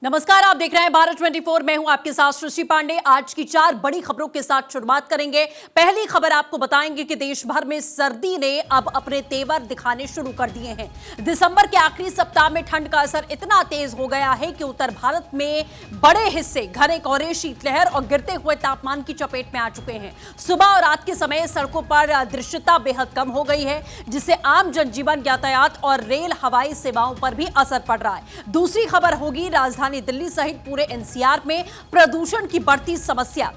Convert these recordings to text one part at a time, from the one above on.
नमस्कार, आप देख रहे हैं भारत 24। मैं हूं आपके साथ सृष्टि पांडे। आज की 4 बड़ी खबरों के साथ शुरुआत करेंगे। पहली खबर आपको बताएंगे कि देश भर में सर्दी ने अब अपने तेवर दिखाने शुरू कर दिए हैं। दिसंबर के आखिरी सप्ताह में ठंड का असर इतना तेज हो गया है कि उत्तर भारत में बड़े हिस्से घने कोहरे, शीतलहर और गिरते हुए तापमान की चपेट में आ चुके हैं। सुबह और रात के समय सड़कों पर दृश्यता बेहद कम हो गई है, जिससे आम जनजीवन, यातायात और रेल हवाई सेवाओं पर भी असर पड़ रहा है। दूसरी खबर होगी राजधानी दिल्ली सहित पूरे एनसीआर में प्रदूषण की बढ़ती समस्या।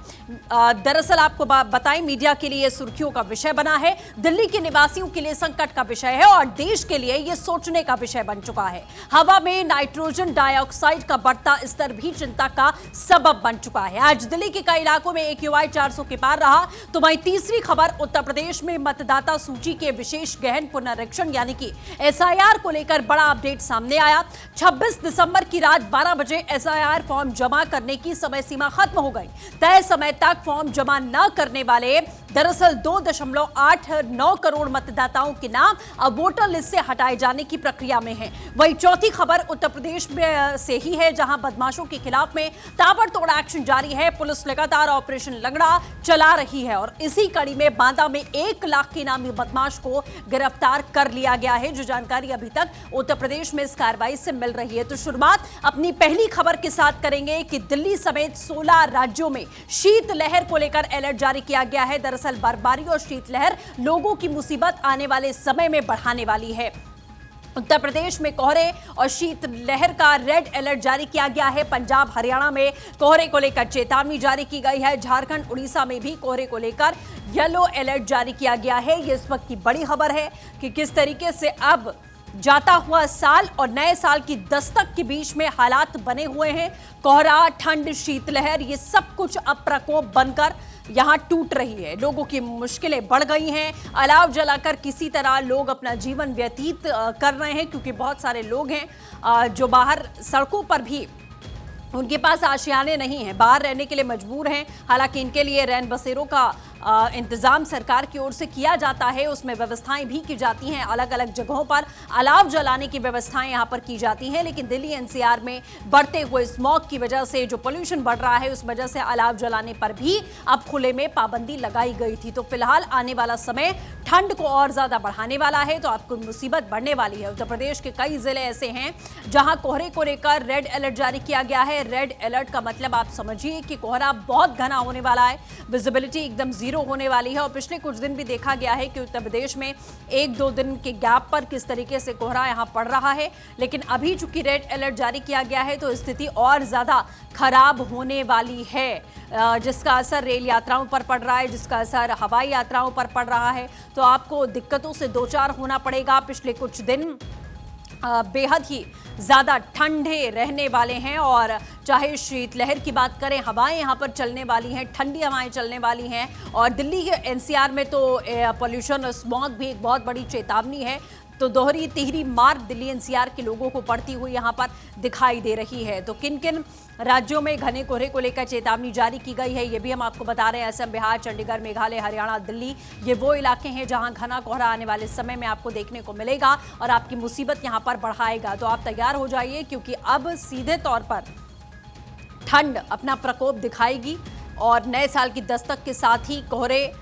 दरअसल आपको बताएं, मीडिया के लिए सुर्खियों का विषय बना है, दिल्ली के निवासियों के लिए संकट का विषय है और देश के लिए यह सोचने का विषय बन चुका है। हवा में नाइट्रोजन डाइऑक्साइड का बढ़ता स्तर भी चिंता का सबब बन चुका है। आज दिल्ली के कई इलाकों में AQI 400 के पार रहा। तो वहीं तीसरी खबर, उत्तर प्रदेश में मतदाता सूची के विशेष गहन पुनरीक्षण यानी कि SIR को लेकर बड़ा अपडेट सामने आया। 26 दिसंबर की रात 12 बजे SIR फॉर्म जमा करने की समय सीमा खत्म हो गई। तय समय तक फॉर्म जमा न करने वाले दरअसल 2.89 करोड़ मतदाताओं के नाम अब वोटर लिस्ट से हटाए जाने की प्रक्रिया में हैं। वहीं चौथी खबर उत्तर प्रदेश में से ही है, जहां बदमाशों के खिलाफ में ताबड़तोड़ एक्शन जारी है। पुलिस लगातार ऑपरेशन लंगड़ा चला रही है और इसी कड़ी में बांदा में 1 लाख के नामी बदमाश को गिरफ्तार कर लिया गया है। जो जानकारी अभी तक उत्तर प्रदेश में इस कार्रवाई से मिल रही है। तो शुरुआत अपनी पहली खबर के साथ करेंगे कि दिल्ली समेत 16 राज्यों में शीतलहर को लेकर अलर्ट जारी किया गया है। दरअसल बर्फबारी और शीतलहर लोगों की मुसीबत आने वाले समय में बढ़ाने वाली है। उत्तर प्रदेश में कोहरे और शीतलहर का रेड अलर्ट जारी किया गया है। पंजाब, हरियाणा में कोहरे को लेकर चेतावनी जारी की गई है। झारखंड, उड़ीसा में भी कोहरे को लेकर येलो अलर्ट जारी किया गया है। ये इस वक्त की बड़ी खबर है कि किस तरीके से अब जाता हुआ साल और नए साल की दस्तक के बीच में हालात बने हुए हैं। कोहरा, ठंड, शीतलहर, ये सब कुछ अब प्रकोप बनकर यहां टूट रही है। लोगों की मुश्किलें बढ़ गई हैं। अलाव जलाकर किसी तरह लोग अपना जीवन व्यतीत कर रहे हैं, क्योंकि बहुत सारे लोग हैं जो बाहर सड़कों पर भी उनके पास आशियाने नहीं हैं, बाहर रहने के लिए मजबूर हैं। हालांकि इनके लिए रैन बसेरों का इंतजाम सरकार की ओर से किया जाता है, उसमें व्यवस्थाएं भी की जाती हैं। अलग अलग जगहों पर अलाव जलाने की व्यवस्थाएं यहां पर की जाती हैं। लेकिन दिल्ली NCR में बढ़ते हुए स्मॉग की वजह से, जो पोल्यूशन बढ़ रहा है, उस वजह से अलाव जलाने पर भी अब खुले में पाबंदी लगाई गई थी। तो फिलहाल आने वाला समय ठंड को और ज्यादा बढ़ाने वाला है, तो आपको मुसीबत बढ़ने वाली है। उत्तर प्रदेश के कई जिले ऐसे हैं जहां कोहरे को लेकर रेड अलर्ट जारी किया गया है। रेड अलर्ट का मतलब आप समझिए कि कोहरा बहुत घना होने वाला है, विजिबिलिटी एकदम जीरो होने वाली है। और पिछले कुछ दिन भी देखा गया है कि उत्तर प्रदेश में 1-2 दिन के गैप पर किस तरीके से कोहरा यहां पड़ रहा है। लेकिन अभी चूंकि रेड अलर्ट जारी किया गया है, तो स्थिति और ज्यादा खराब होने वाली है, जिसका असर रेल यात्राओं पर पड़ रहा है, जिसका असर हवाई यात्राओं पर पड़ रहा है। तो आपको दिक्कतों से दो चार होना पड़ेगा। पिछले कुछ दिन बेहद ही ज़्यादा ठंडे रहने वाले हैं और चाहे शीतलहर की बात करें, हवाएं यहाँ पर चलने वाली हैं, ठंडी हवाएं चलने वाली हैं। और दिल्ली के NCR में तो पोल्यूशन और स्मॉग भी एक बहुत बड़ी चेतावनी है। तो दोहरी तिहरी मार दिल्ली NCR के लोगों को पड़ती हुई यहाँ पर दिखाई दे रही है। तो किन किन राज्यों में घने कोहरे को लेकर चेतावनी जारी की गई है, ये भी हम आपको बता रहे हैं। असम, बिहार, चंडीगढ़, मेघालय, हरियाणा, दिल्ली, ये वो इलाके हैं जहां घना कोहरा आने वाले समय में आपको देखने को मिलेगा और आपकी मुसीबत यहां पर बढ़ाएगा। तो आप तैयार हो जाइए, क्योंकि अब सीधे तौर पर ठंड अपना प्रकोप दिखाएगी और नए साल की दस्तक के साथ ही कोहरे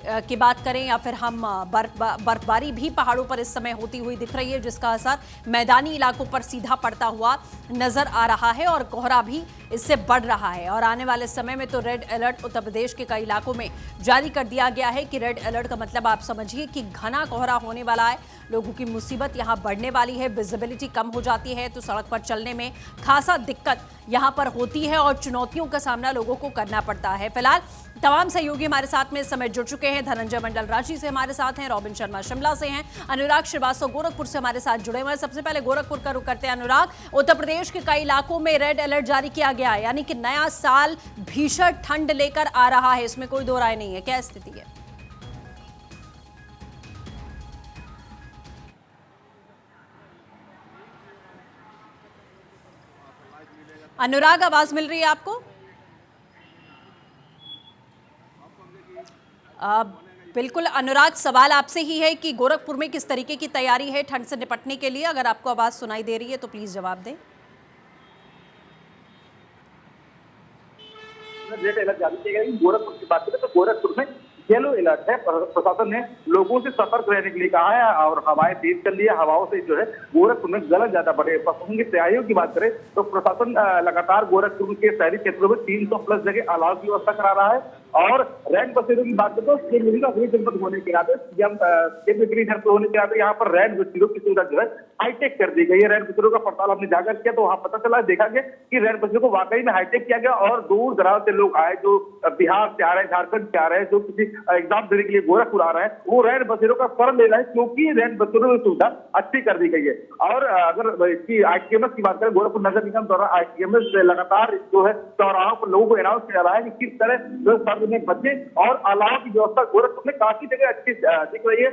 की बात करें या फिर हम बर्फबारी भी पहाड़ों पर इस समय होती हुई दिख रही है, जिसका असर मैदानी इलाकों पर सीधा पड़ता हुआ नजर आ रहा है और कोहरा भी इससे बढ़ रहा है। और आने वाले समय में तो रेड अलर्ट उत्तर प्रदेश के कई इलाकों में जारी कर दिया गया है। कि रेड अलर्ट का मतलब आप समझिए कि घना कोहरा होने वाला है, लोगों की मुसीबत यहाँ बढ़ने वाली है, विजिबिलिटी कम हो जाती है, तो सड़क पर चलने में खासा दिक्कत यहाँ पर होती है और चुनौतियों का सामना लोगों को करना पड़ता है। फिलहाल तमाम सहयोगी हमारे साथ में इस समय जुड़ चुके हैं। धनंजय मंडल रांची से हमारे साथ हैं, रॉबिन शर्मा शिमला से हैं, अनुराग श्रीवास्तव गोरखपुर से हमारे साथ जुड़े हुए हैं। सबसे पहले गोरखपुर का रुख करते हैं। अनुराग, उत्तर प्रदेश के कई इलाकों में रेड अलर्ट जारी किया गया है, यानी कि नया साल भीषण ठंड लेकर आ रहा है, इसमें कोई दो राय नहीं है। क्या स्थिति है? अनुराग, आवाज मिल रही है आपको? बिल्कुल अनुराग, सवाल आपसे ही है कि गोरखपुर में किस तरीके की तैयारी है ठंड से निपटने के लिए। अगर आपको आवाज सुनाई दे रही है तो प्लीज जवाब दें। में रेड अलर्ट जारी किया गया है। गोरखपुर की बात करें तो गोरखपुर में येलो अलर्ट है। प्रशासन ने लोगों से सतर्क रहने के लिए कहा है और हवाएं तेज कर ली है। हवाओं से जो है गोरखपुर में गलन ज्यादा बढ़े। प्रशासन की तैयारियों की बात करें तो प्रशासन लगातार गोरखपुर के शहरी क्षेत्रों में 300 प्लस जगह अलाव की व्यवस्था करा रहा है। और रैन बसेरों की बात करें तो जनपद होने के नाते होने के नाते यहाँ पर रैन बसेरों की सुविधा जो है हाईटेक कर दी गई है। रैन बसेरों का पड़ताल हमने जाकर किया तो वहाँ पता चला, देखा गया कि रैन बसेरों को वाकई में हाईटेक किया गया और दूर दराज से लोग आए, जो बिहार से आ रहे हैं, झारखंड से आ रहे हैं, जो किसी एग्जाम देने के लिए गोरखपुर आ रहे हैं, वो रैन बसेरों का फर्म ले रहे हैं क्योंकि रैन बसेरों की सुविधा अच्छी कर दी गई है। और अगर इसकी ITMS की बात करें, गोरखपुर नगर निगम द्वारा ITMS लगातार जो है चौराहों पर लोगों को अनाउंस किया जा रहा है कि किस तरह जो सर्द में बचे और अलाव की व्यवस्था गोरखपुर में काफी जगह अच्छी दिख रही है।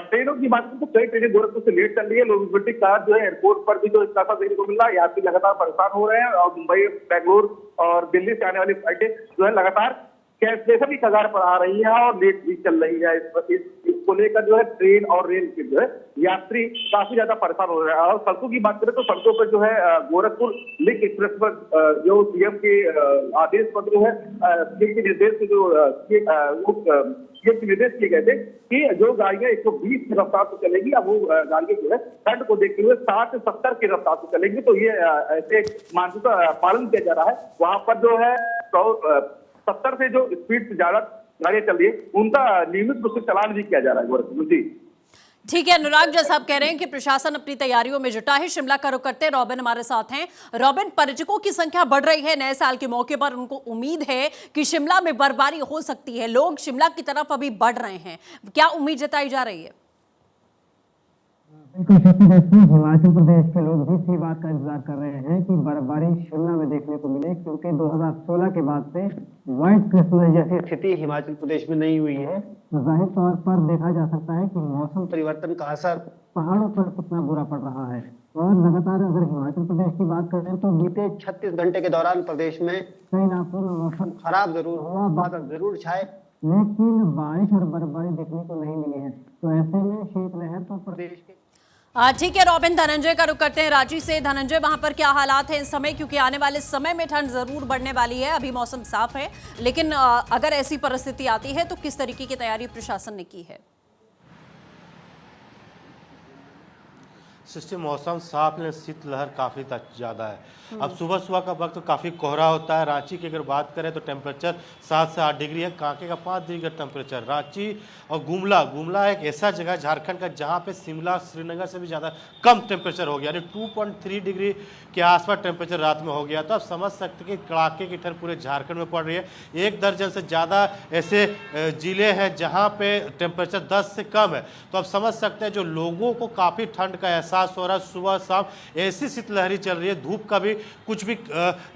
ट्रेनों की बात करें तो कई ट्रेनें गोरखपुर से लेट चल रही है। लोग कार जो है एयरपोर्ट पर भी जो इस्ताफा देने को मिल रहा है, यात्री लगातार परेशान हो रहे हैं और मुंबई, बेंगलुरु और दिल्ली से आने वाली फ्लाइटें जो है लगातार कैंसलेशन की कगार पर आ रही है और लेट भी चल रही है। इसको लेकर जो है ट्रेन और रेल के जो है यात्री काफी ज्यादा परेशान हो रहे हैं। और सड़कों की बात करें तो सड़कों पर जो है गोरखपुर लिंक एक्सप्रेस पर जो सीएम के आदेश पर जो है सीएम के निर्देश से जो सीएम के निर्देश किए गए थे कि जो गाड़ियां 120 की रफ्तार से चलेगी, अब वो गाड़ियां जो है ठंड को देखते हुए 60 से 70 की रफ्तार से चलेंगी। तो ये ऐसे मानसून का पालन किया जा रहा है। वहां पर जो है 70 से जो स्पीड से ज्यादा गाड़ियां चल रही है उनका नियमित रूप से चालान भी किया जा रहा है गोरखपुर। जी ठीक है अनुराग, जैसा आप कह रहे हैं कि प्रशासन अपनी तैयारियों में जुटा है। शिमला का रुख करते हैं, रॉबिन हमारे साथ हैं। रॉबिन, पर्यटकों की संख्या बढ़ रही है नए साल के मौके पर, उनको उम्मीद है कि शिमला में बर्फबारी हो सकती है, लोग शिमला की तरफ अभी बढ़ रहे हैं, क्या उम्मीद जताई जा रही है? हिमाचल प्रदेश के लोग भी इसी बात का इंतजार कर रहे हैं कि बर्फबारी शिमला में देखने को मिले, क्योंकि 2016 के बाद से व्हाइट क्रिसमस जैसी स्थिति हिमाचल प्रदेश में नहीं हुई है। तो जाहिर तौर पर देखा जा सकता है कि मौसम परिवर्तन का असर पहाड़ों पर कितना बुरा पड़ रहा है। और लगातार अगर हिमाचल प्रदेश की बात करें तो बीते 36 घंटे के दौरान प्रदेश में कई इलाकों में मौसम खराब जरूर हुआ, बादल जरूर छाए, लेकिन बारिश और बर्फबारी देखने को नहीं मिली है। तो ऐसे में शीतलहर तो प्रदेश के ठीक है रॉबिन, धनंजय का रुख करते हैं रांची से। धनंजय, वहां पर क्या हालात हैं इस समय, क्योंकि आने वाले समय में ठंड जरूर बढ़ने वाली है, अभी मौसम साफ है, लेकिन अगर ऐसी परिस्थिति आती है तो किस तरीके की तैयारी प्रशासन ने की है? सिस्टम मौसम साफ है, शीतलहर काफ़ी ज़्यादा है। अब सुबह सुबह का वक्त काफ़ी कोहरा होता है। रांची की अगर बात करें तो टेम्परेचर 7 से 8 डिग्री है, कांके का 5 डिग्री का टेम्परेचर। रांची और गुमला एक ऐसा जगह है झारखंड का जहां पे शिमला श्रीनगर से भी ज़्यादा कम टेम्परेचर हो गया, यानी 2.3 डिग्री के आसपास टेम्परेचर रात में हो गया। तो आप समझ सकते हैं कि कड़ाके की ठंड पूरे झारखंड में पड़ रही है। 1 दर्जन से ज़्यादा ऐसे ज़िले हैं जहाँ पे टेम्परेचर 10 से कम है। तो आप समझ सकते हैं जो लोगों को काफ़ी ठंड का एहसास हो रहा है। सुबह शाम ऐसी शीतलहरी चल रही है, धूप का भी कुछ भी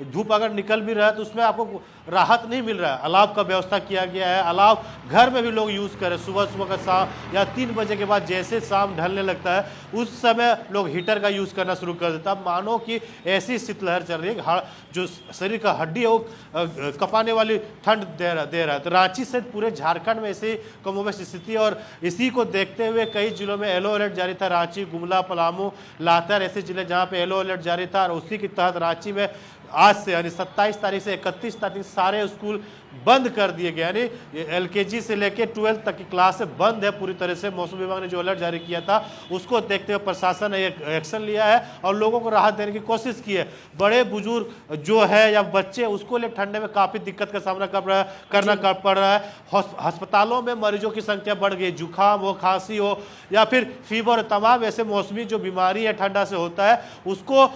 धूप अगर निकल भी रहा है तो उसमें आपको राहत नहीं मिल रहा है। अलाव का व्यवस्था किया गया है, अलाव घर में भी लोग यूज़ करें। सुबह सुबह का शाम या 3 बजे के बाद जैसे शाम ढलने लगता है उस समय लोग हीटर का यूज़ करना शुरू कर देता है। मानो कि ऐसी शीतलहर चल रही है, जो शरीर का हड्डी है वो कपाने वाली ठंड दे रहा है। तो रांची से पूरे झारखंड में ऐसी कमोबेश स्थिति, और इसी को देखते हुए कई जिलों में येलो अलर्ट जारी था। रांची, गुमला, पलामू, लातेहार ऐसे जिले जहाँ पे येलो अलर्ट जारी था। और उसी के तहत रांची में आज से यानी 27 तारीख से 31 तारीख सारे स्कूल बंद कर दिए गए, यानी LKG से लेकर 12 तक की क्लास बंद है पूरी तरह से। मौसम विभाग ने जो अलर्ट जारी किया था उसको देखते हुए प्रशासन ने एक एक्शन लिया है और लोगों को राहत देने की कोशिश की है। बड़े बुजुर्ग जो है या बच्चे, उसको लिए ठंडे में काफ़ी दिक्कत का सामना करना पड़ रहा है। अस्पतालों में मरीजों की संख्या बढ़ गई, जुकाम हो, खांसी हो या फिर फीवर, तमाम ऐसे मौसमी जो बीमारी है ठंडा से होता है उसको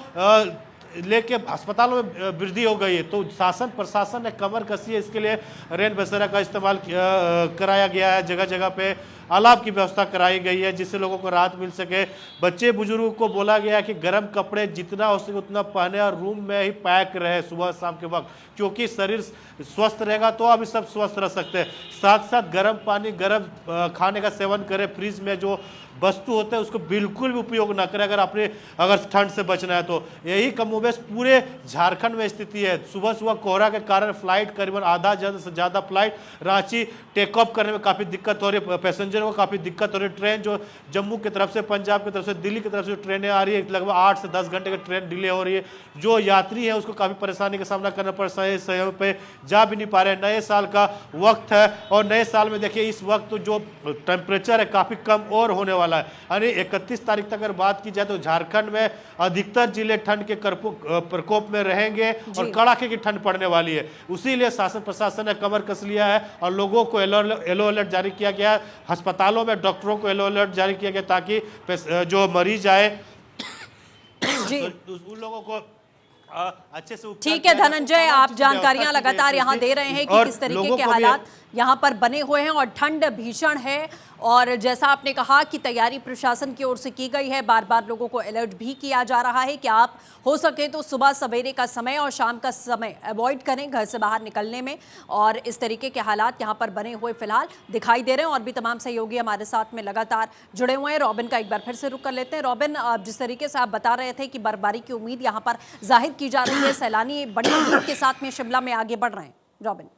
लेके अस्पतालों में वृद्धि हो गई है। तो शासन प्रशासन ने कमर कसी है, इसके लिए रैन बसेरा का इस्तेमाल कराया गया है। जगह जगह पे अलाव की व्यवस्था कराई गई है जिससे लोगों को राहत मिल सके। बच्चे बुजुर्गों को बोला गया है कि गर्म कपड़े जितना हो सके उतना पहने और रूम में ही पैक रहे सुबह शाम के वक्त, क्योंकि शरीर स्वस्थ रहेगा तो अभी सब स्वस्थ रह सकते हैं। साथ साथ गर्म पानी, गर्म खाने का सेवन करें। फ्रिज में जो वस्तु होते हैं उसको बिल्कुल भी उपयोग ना करें अगर ठंड से बचना है तो। यही कमोबेश पूरे झारखंड में स्थिति है। सुबह सुबह कोहरा के कारण फ्लाइट करीबन आधा से ज़्यादा फ्लाइट रांची टेक ऑफ करने में काफ़ी दिक्कत हो रही है, पैसेंजरों को काफ़ी दिक्कत हो रही है। ट्रेन जो जम्मू की तरफ से, पंजाब की तरफ से, दिल्ली की तरफ से ट्रेनें आ रही है, लगभग 8 से 10 घंटे की ट्रेन डिले हो रही है। जो यात्री है उसको काफ़ी परेशानी का सामना करना पड़ रहा है, समय पे जा भी नहीं पा रहे हैं। नए साल का वक्त है और नए साल में देखिए इस वक्त जो टेम्परेचर है काफ़ी कम और होने वाला है। यानी 31 तारीख तक अगर बात की जाए तो झारखंड में अधिकतर जिले ठंड के प्रकोप में रहेंगे और कड़ाके की ठंड पड़ने वाली है। उसीलिए शासन प्रशासन ने कमर कस लिया है और लोगों को येलो अलर्ट जारी किया गया है। अस्पतालों में डॉक्टरों को येलो अलर्ट जारी किया गया ताकि जो मरीज आए तो उन लोगों को अच्छे से। ठीक है धनंजय, आप जानकारियां लगातार यहां दे रहे हैं कि किस तरीके के हालात यहां पर बने हुए हैं और ठंड भीषण है। और जैसा आपने कहा कि तैयारी प्रशासन की ओर से की गई है, बार बार लोगों को अलर्ट भी किया जा रहा है कि आप हो सके तो सुबह सवेरे का समय और शाम का समय अवॉइड करें घर से बाहर निकलने में। और इस तरीके के हालात यहां पर बने हुए फिलहाल दिखाई दे रहे हैं और भी तमाम सहयोगी हमारे साथ में लगातार जुड़े हुए हैं। रॉबिन का एक बार फिर से रुख कर लेते हैं। रॉबिन, जिस तरीके से आप बता रहे थे कि बर्फबारी की उम्मीद यहाँ पर जाहिर की जा रही है, सैलानी बड़ी उम्मीद के साथ में शिमला में आगे बढ़ रहे हैं। रॉबिन,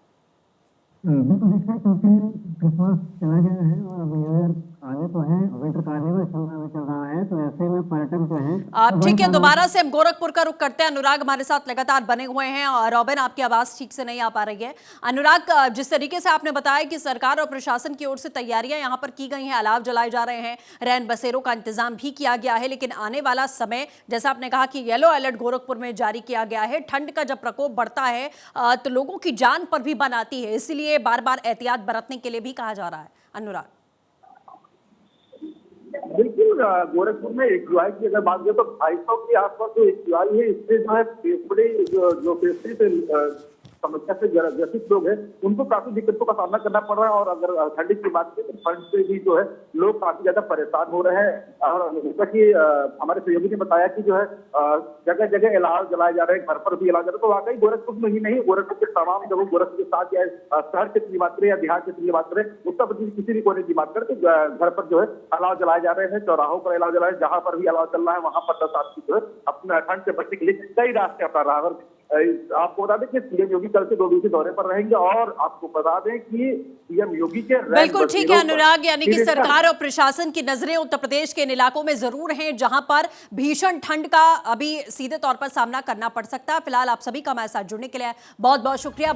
बिल्कुल देखिए, क्योंकि क्रिसमस चला गया है और अब न्यू ईयर आने तो है, विंटर कार्निवल शिमला में चल रहा है, तो ऐसे में पर्यटक जो है। ठीक है, दोबारा से हम गोरखपुर का रुख करते हैं। अनुराग हमारे साथ लगातार बने हुए हैं और रॉबिन, आपकी आवाज ठीक से नहीं आ पा रही है। अनुराग, जिस तरीके से आपने बताया कि सरकार और प्रशासन की ओर से तैयारियां यहाँ पर की गई हैं, अलाव जलाए जा रहे हैं, रैन बसेरों का इंतजाम भी किया गया है, लेकिन आने वाला समय जैसा आपने कहा कि येलो अलर्ट गोरखपुर में जारी किया गया है। ठंड का जब प्रकोप बढ़ता है तो लोगों की जान पर भी बन आती है, इसलिए बार बार एहतियात बरतने के लिए भी कहा जा रहा है। अनुराग, बिल्कुल, गोरखपुर में एक्यूआई की अगर बात करें तो 250 के आसपास जो एक्यूआई है, इससे जो है फेफड़े जो फेफड़े से समस्या से ग्रसित लोग हैं उनको काफी दिक्कतों का सामना करना पड़ रहा है। और अगर ठंड की बात करें तो ठंड से भी जो है लोग काफी ज्यादा परेशान हो रहे हैं। और जैसा कि हमारे सहयोगी ने बताया कि जो है जगह जगह अलाव जलाए जा रहे हैं, घर पर भी अलाव जा रहे हैं। तो वाकई गोरखपुर में ही नहीं, गोरखपुर के तमाम जगह, गोरखपुर के साथ या शहर क्षेत्र की बात करें या बिहार क्षेत्र की बात करें, उत्तर प्रदेश किसी भी कोने की बात करें तो घर पर जो है अलाव जलाए जा रहे हैं, चौराहों पर अलाव जलाए, जहां पर भी अलाव चल रहा है वहां पर आदमी जो है अपना ठंड से बचने के लिए कई रास्ते अपना रहा है। आपको बता दें कि सीएम योगी कल से 2 दिवसीय दौरे पर रहेंगे और आपको बता दें कि सीएम योगी के बिल्कुल ठीक है अनुराग, यानी कि सरकार और प्रशासन की नजरें उत्तर प्रदेश के इन इलाकों में जरूर हैं जहां पर भीषण ठंड का अभी सीधे तौर पर सामना करना पड़ सकता है। फिलहाल आप सभी का हमारे साथ जुड़ने के लिए बहुत बहुत शुक्रिया।